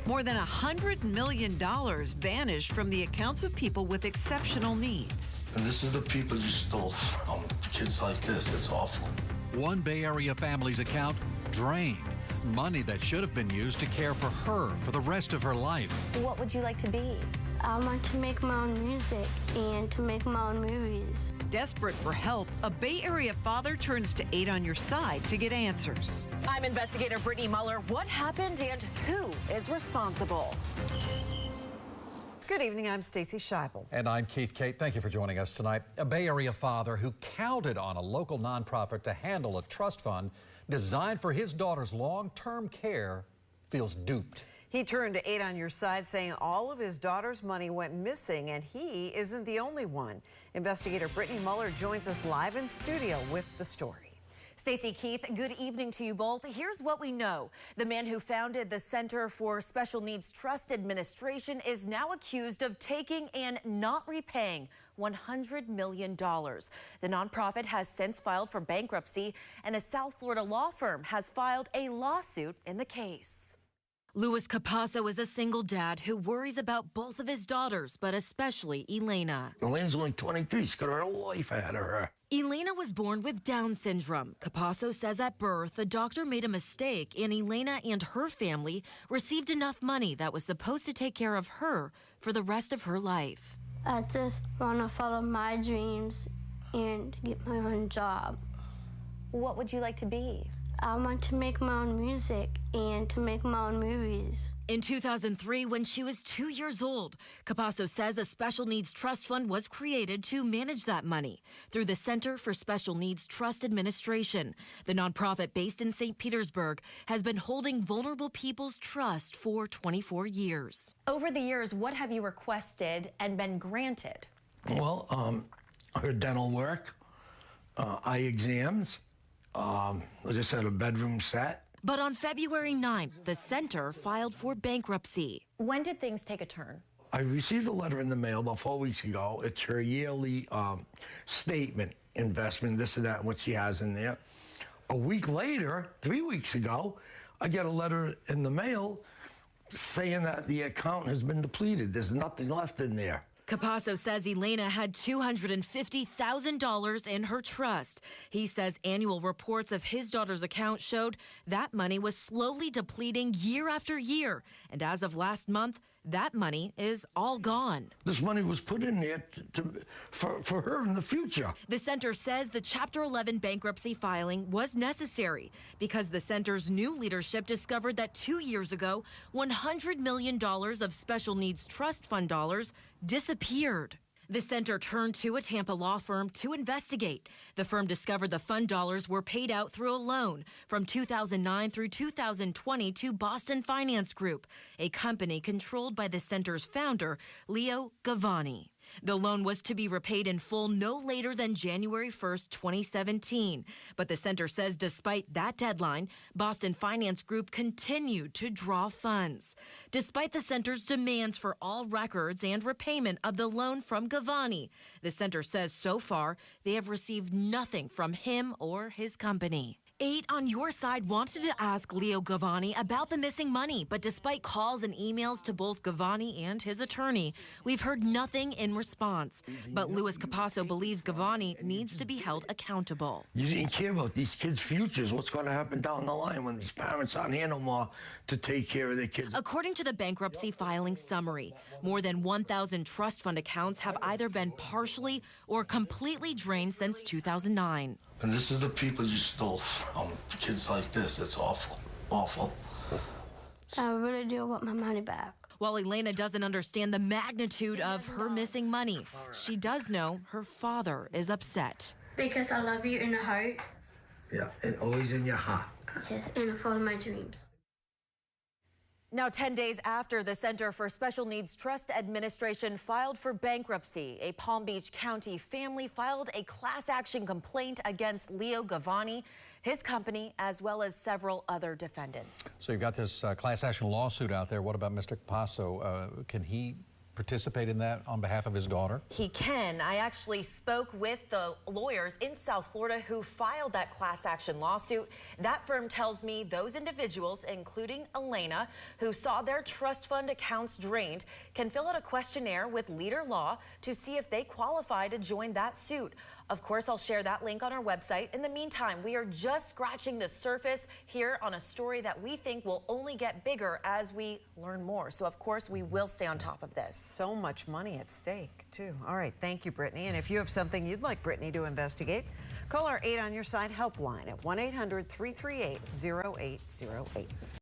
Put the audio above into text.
More than $100 million vanished from the accounts of people with exceptional needs. And this is the people you stole from. Kids like this, it's awful. One Bay Area family's account drained. Money that should have been used to care for her for the rest of her life. What would you like to be? I want to make my own music and to make my own movies. Desperate for help, a Bay Area father turns to 8 on Your Side to get answers. I'm investigator Brittany Muller. What happened and who is responsible? Good evening, I'm Stacy Scheibel. And I'm Keith Kate. Thank you for joining us tonight. A Bay Area father who counted on a local nonprofit to handle a trust fund designed for his daughter's long-term care feels duped. He turned to 8 on Your Side saying all of his daughter's money went missing, and he isn't the only one. Investigator Brittany Muller joins us live in studio with the story. Stacey, Keith, good evening to you both. Here's what we know. The man who founded the Center for Special Needs Trust Administration is now accused of taking and not repaying $100 million. The nonprofit has since filed for bankruptcy, and a South Florida law firm has filed a lawsuit in the case. Louis Capasso is a single dad who worries about both of his daughters, but especially Elena. Elena's only 23. She's got her whole life ahead of her. Elena was born with Down syndrome. Capasso says at birth, the doctor made a mistake and Elena and her family received enough money that was supposed to take care of her for the rest of her life. I just want to follow my dreams and get my own job. What would you like to be? I want to make my own music and to make my own movies. In 2003, when she was 2 years old, Capasso says a special needs trust fund was created to manage that money through the Center for Special Needs Trust Administration. The nonprofit based in St. Petersburg has been holding vulnerable people's trust for 24 years. Over the years, what have you requested and been granted? Well, her dental work, eye exams, I just had a bedroom set. But on February 9th, the center filed for bankruptcy. When did things take a turn? I received a letter in the mail about 4 weeks ago. It's her yearly statement, investment, this and that, what she has in there. A week later, 3 weeks ago, I get a letter in the mail saying that the account has been depleted. There's nothing left in there. Capasso says Elena had $250,000 in her trust. He says annual reports of his daughter's account showed that money was slowly depleting year after year. And as of last month, that money is all gone. This money was put in there for her in the future. The center says the Chapter 11 bankruptcy filing was necessary because the center's new leadership discovered that 2 years ago, $100 million of special needs trust fund dollars disappeared. The center turned to a Tampa law firm to investigate. The firm discovered the fund dollars were paid out through a loan from 2009 through 2020 to Boston Finance Group, a company controlled by the center's founder, Leo Gavani. The loan was to be repaid in full no later than January 1st, 2017. But the center says despite that deadline, Boston Finance Group continued to draw funds. Despite the center's demands for all records and repayment of the loan from Gavani, the center says so far they have received nothing from him or his company. 8 on Your Side wanted to ask Leo Gavani about the missing money, but despite calls and emails to both Gavani and his attorney, we've heard nothing in response. But Louis Capasso believes Gavani needs to be held accountable. You didn't care about these kids' futures, what's going to happen down the line when these parents aren't here no more to take care of their kids. According to the bankruptcy filing summary, more than 1,000 trust fund accounts have either been partially or completely drained since 2009. And this is the people you stole from. Kids like this, it's awful, awful. I really do want my money back. While Elena doesn't understand the magnitude of her missing money, she does know her father is upset. Because I love you in the heart. Yeah, and always in your heart. Yes, and I follow my dreams. Now, 10 days after the Center for Special Needs Trust Administration filed for bankruptcy, a Palm Beach County family filed a class action complaint against Leo Gavani, his company, as well as several other defendants. So you've got this class action lawsuit out there. What about Mr. Capasso? Can he participate in that on behalf of his daughter? He can. I actually spoke with the lawyers in South Florida who filed that class action lawsuit. That firm tells me those individuals, including Elena, who saw their trust fund accounts drained, can fill out a questionnaire with Leader Law to see if they qualify to join that suit. Of course, I'll share that link on our website. In the meantime, we are just scratching the surface here on a story that we think will only get bigger as we learn more. So, of course, we will stay on top of this. So much money at stake, too. All right, thank you, Brittany. And if you have something you'd like Brittany to investigate, call our 8 on Your Side helpline at 1-800-338-0808.